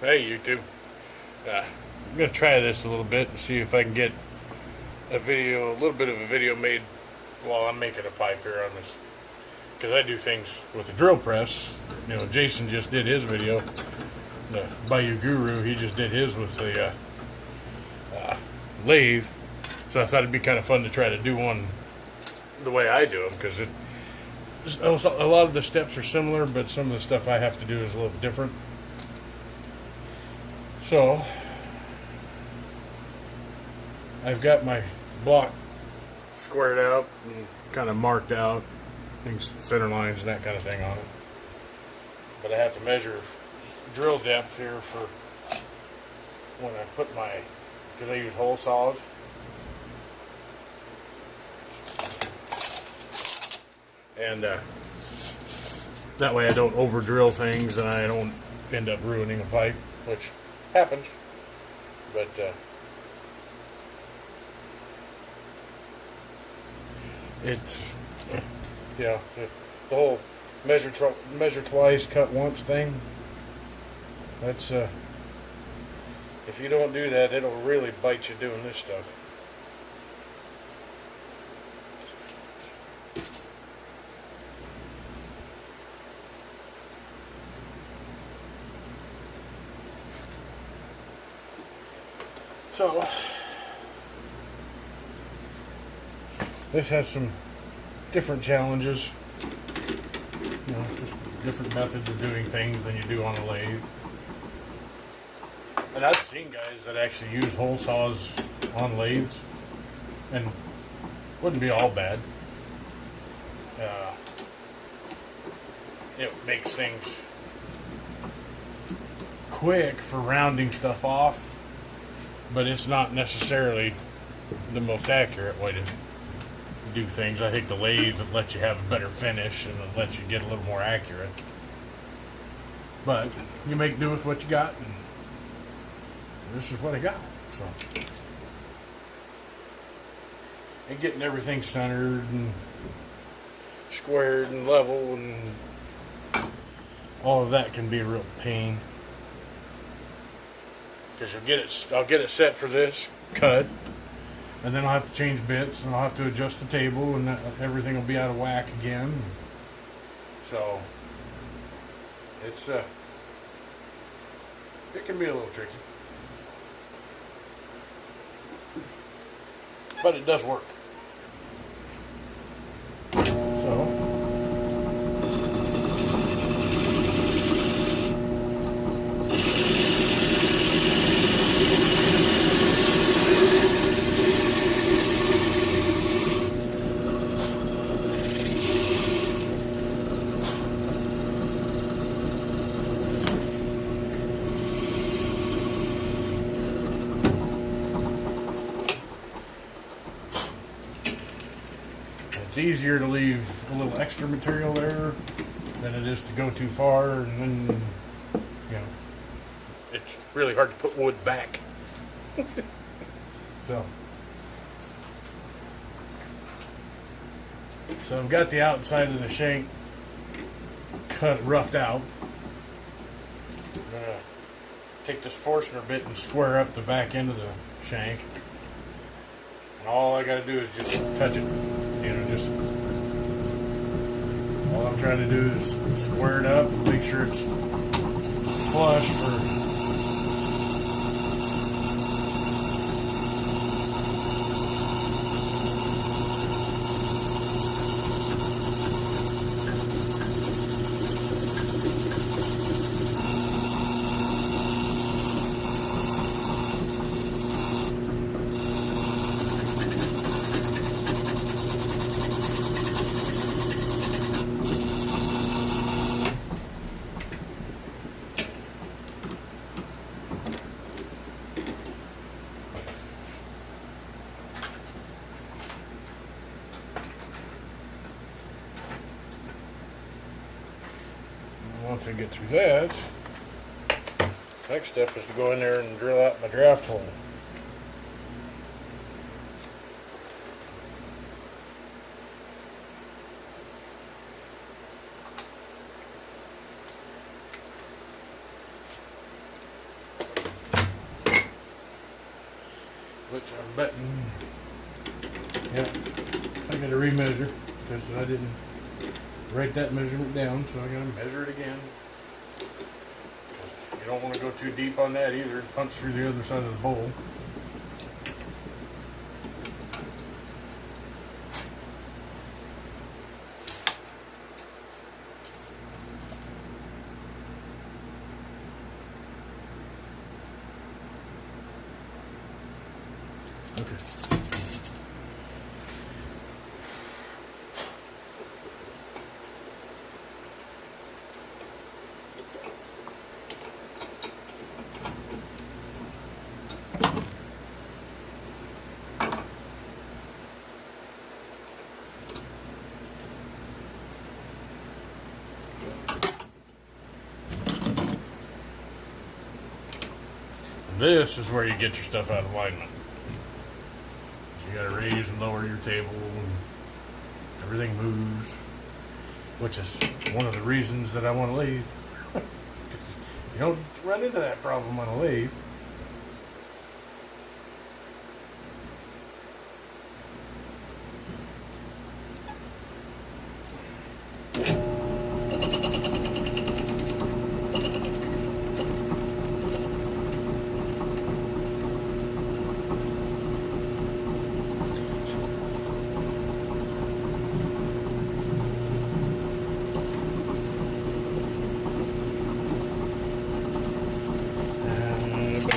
Hey YouTube, I'm gonna try this a little bit and see if I can get a little bit of a video made while I'm making a pipe here on this. Because I do things with a drill press. You know, Jason just did his video. The Bayou Guru, he just did his with the lathe. So I thought it'd be kind of fun to try to do one the way I do them, because a lot of the steps are similar, but some of the stuff I have to do is a little different. So, I've got my block squared out and kind of marked out, things, center lines and that kind of thing on it. But I have to measure drill depth here for when I put my, because I use hole saws. And that way I don't over drill things and I don't end up ruining a pipe, which happens, but it's, yeah, the whole measure twice, cut once thing. That's if you don't do that, it'll really bite you doing this stuff. So, this has some different challenges, you know, just different methods of doing things than you do on a lathe. And I've seen guys that actually use hole saws on lathes, and wouldn't be all bad. It makes things quick for rounding stuff off, but it's not necessarily the most accurate way to do things. I think the lathe lets you have a better finish and it lets you get a little more accurate. But you make do with what you got, and this is what I got. So, and getting everything centered and squared and level and all of that can be a real pain. Because I'll get it set for this cut, and then I'll have to change bits, and I'll have to adjust the table, and everything will be out of whack again. So it's it can be a little tricky, but it does work. So. It's easier to leave a little extra material there than it is to go too far, and then, you know, it's really hard to put wood back. So I've got the outside of the shank roughed out. I'm going to take this Forstner bit and square up the back end of the shank. And all I got to do is just touch it. You know, just all I'm trying to do is square it up, make sure it's flush for. Once I get through that, next step is to go in there and drill out my draft hole. which I'm betting, yeah, I gotta remeasure because I didn't write that measurement down, so I gotta measure it again. You don't want to go too deep on that either and punch through the other side of the bowl. Okay. This is where you get your stuff out of alignment. You gotta raise and lower your table and everything moves, which is one of the reasons that I want to lathe. You don't run into that problem on a lathe.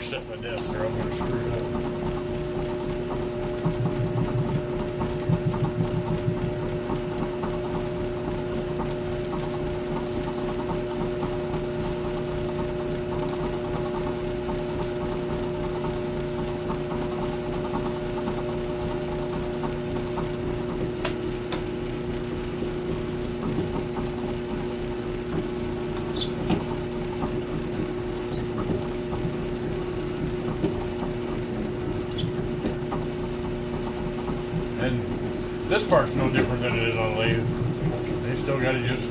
Set my desk or I'm going to screw it up. And this part's no different than it is on a lathe. They still got to just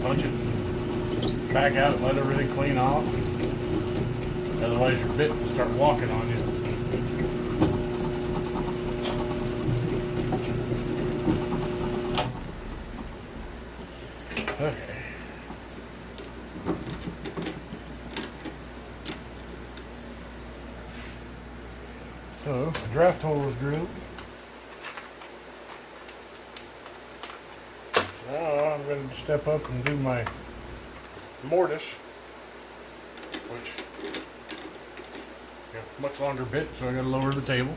punch it back out, let everything clean off. Otherwise your bit will start walking on you. Okay. So, the draft hole is drilled. Now I'm going to step up and do my mortise, which got a much longer bit, so I got to lower the table,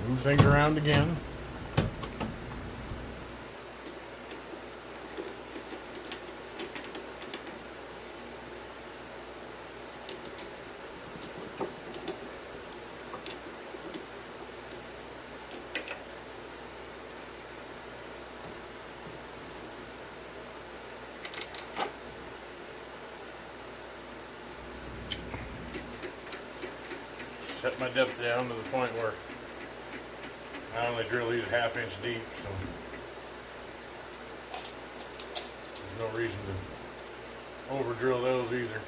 move things around again. Set my depth down to the point where I only drill these 1/2 inch deep, so there's no reason to over drill those either.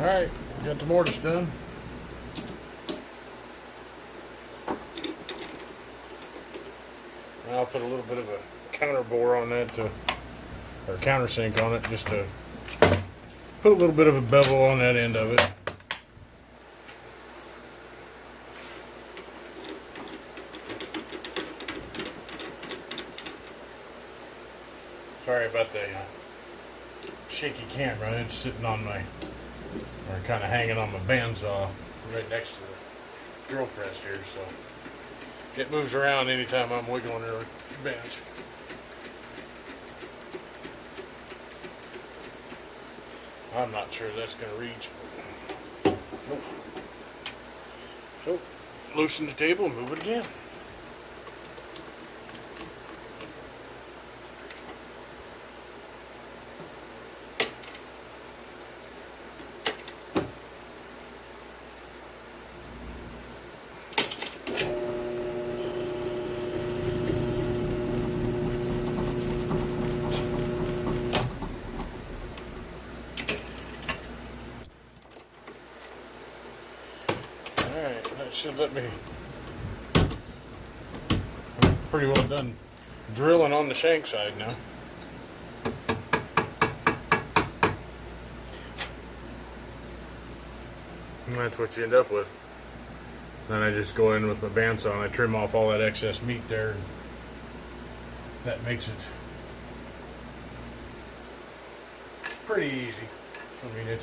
Alright, got the mortise done. Now I'll put a little bit of a counter bore on that or countersink on it, just to put a little bit of a bevel on that end of it. Sorry about the shaky camera, it's sitting on my are kind of hanging on my bandsaw right next to the drill press here, so it moves around anytime I'm wiggling the bench. I'm not sure that's going to reach. Nope. So, loosen the table and move it again. Alright, that should let me. I'm pretty well done drilling on the shank side now. And that's what you end up with. Then I just go in with my bandsaw and I trim off all that excess meat there. And that makes it pretty easy. I mean,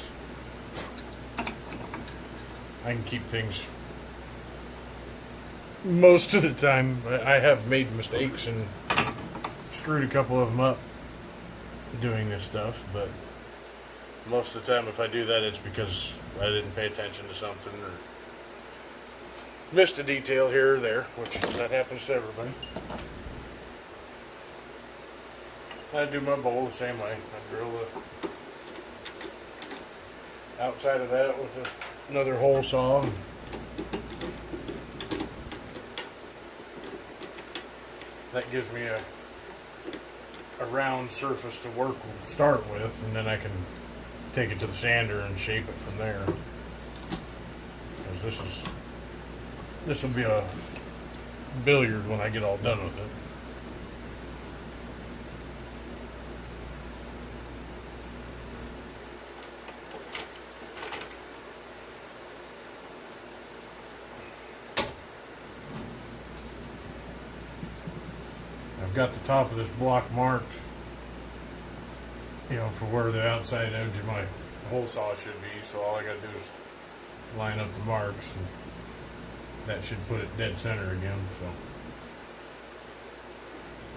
I can keep things most of the time. I have made mistakes and screwed a couple of them up doing this stuff, but most of the time if I do that, it's because I didn't pay attention to something or missed a detail here or there, which that happens to everybody. I do my bowl the same way. I drill the outside of that with another hole saw. That gives me a round surface to start with, and then I can take it to the sander and shape it from there. Because this will be a billiard when I get all done with it. I've got the top of this block marked, for where the outside edge of my hole saw should be, so all I gotta do is line up the marks, and that should put it dead center again,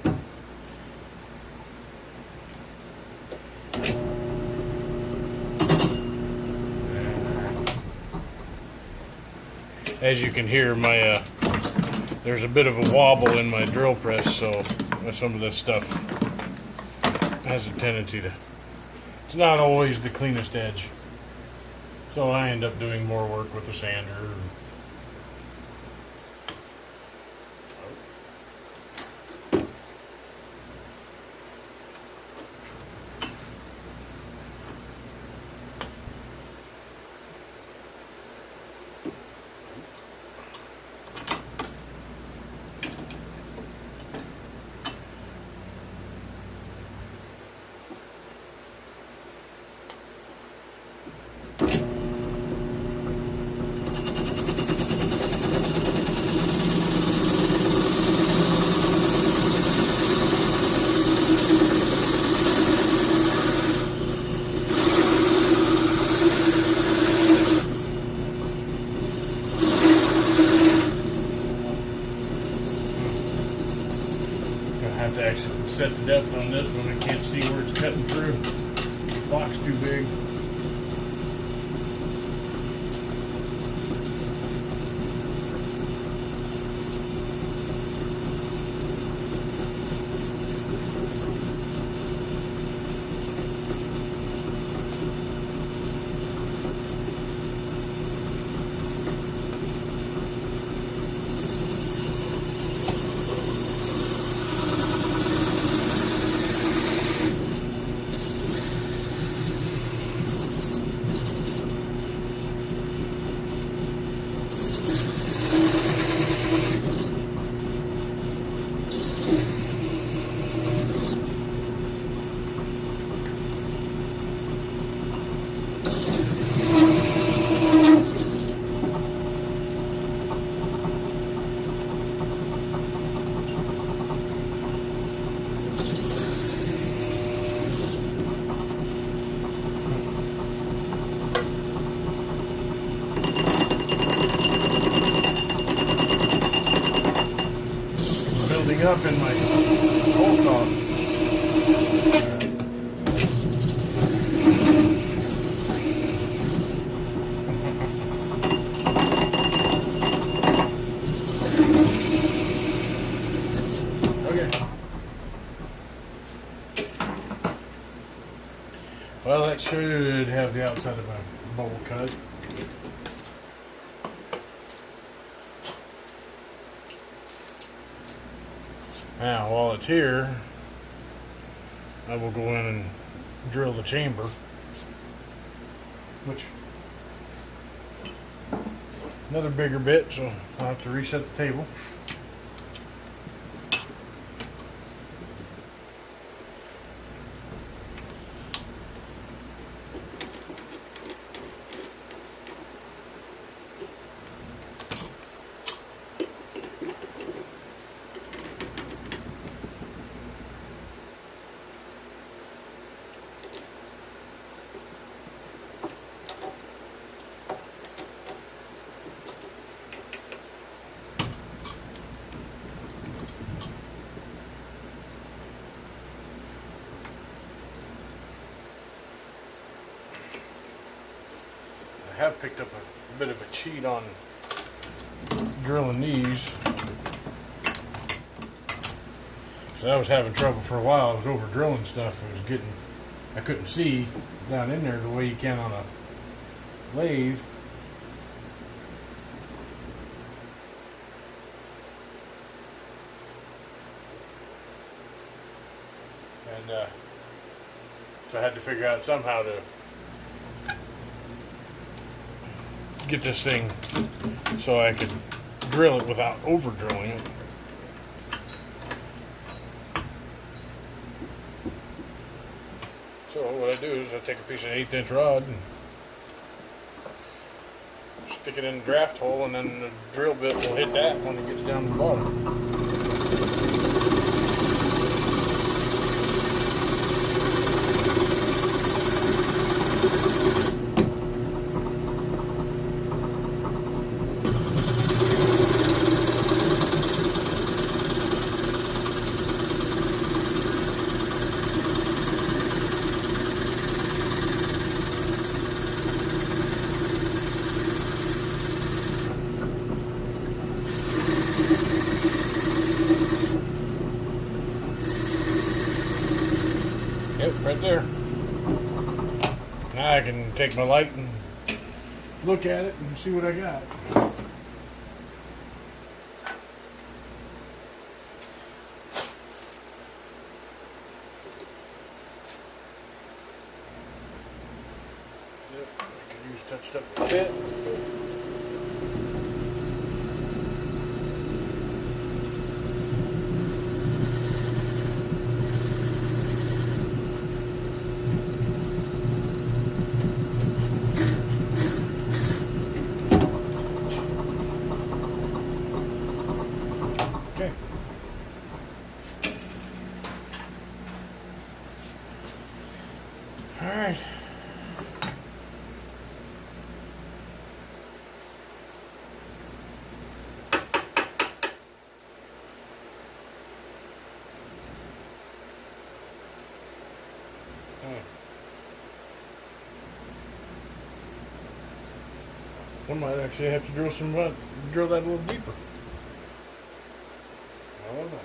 so. As you can hear, there's a bit of a wobble in my drill press, so some of this stuff has a tendency to, it's not always the cleanest edge. So I end up doing more work with the sander. Have to actually set the depth on this one. I can't see where it's cutting through. The block's too big. up in my hole saw. Well, that should have the outside of my bowl cut. Now, while it's here, I will go in and drill the chamber, which another bigger bit, so I'll have to reset the table. I have picked up a bit of a cheat on drilling these. So I was having trouble for a while. I was over drilling stuff. I couldn't see down in there the way you can on a lathe. And so I had to figure out somehow to get this thing so I could drill it without over drilling it. So what I do is I take a piece of 1/8 inch rod and stick it in the draft hole, and then the drill bit will hit that when it gets down to the bottom. Yep, right there. Now I can take my light and look at it and see what I got. Yep, I could use touched up a bit. Okay. All right. One might actually have to drill that a little deeper. I don't know.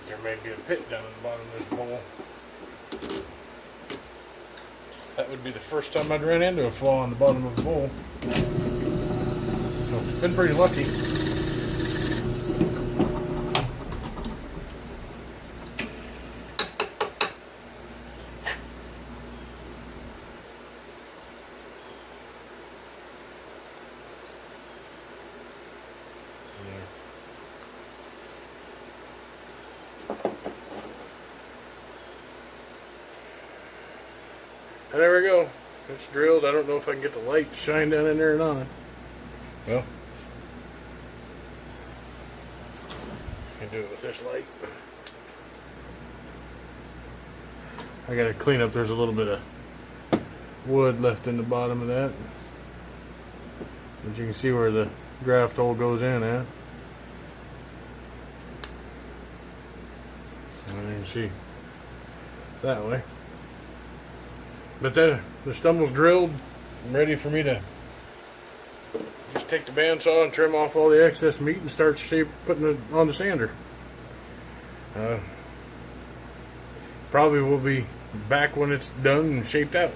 like there may be a pit down in the bottom of this bowl. That would be the first time I'd run into a flaw in the bottom of the bowl. So, been pretty lucky. And there we go. It's drilled. I don't know if I can get the light to shine down in there or not. Well, I can do it with this light. I gotta clean up. There's a little bit of wood left in the bottom of that. But you can see where the draft hole goes in at. And you can see that way. But the stumble's drilled and ready for me to just take the bandsaw and trim off all the excess meat and start putting it on the sander. Probably will be back when it's done and shaped out.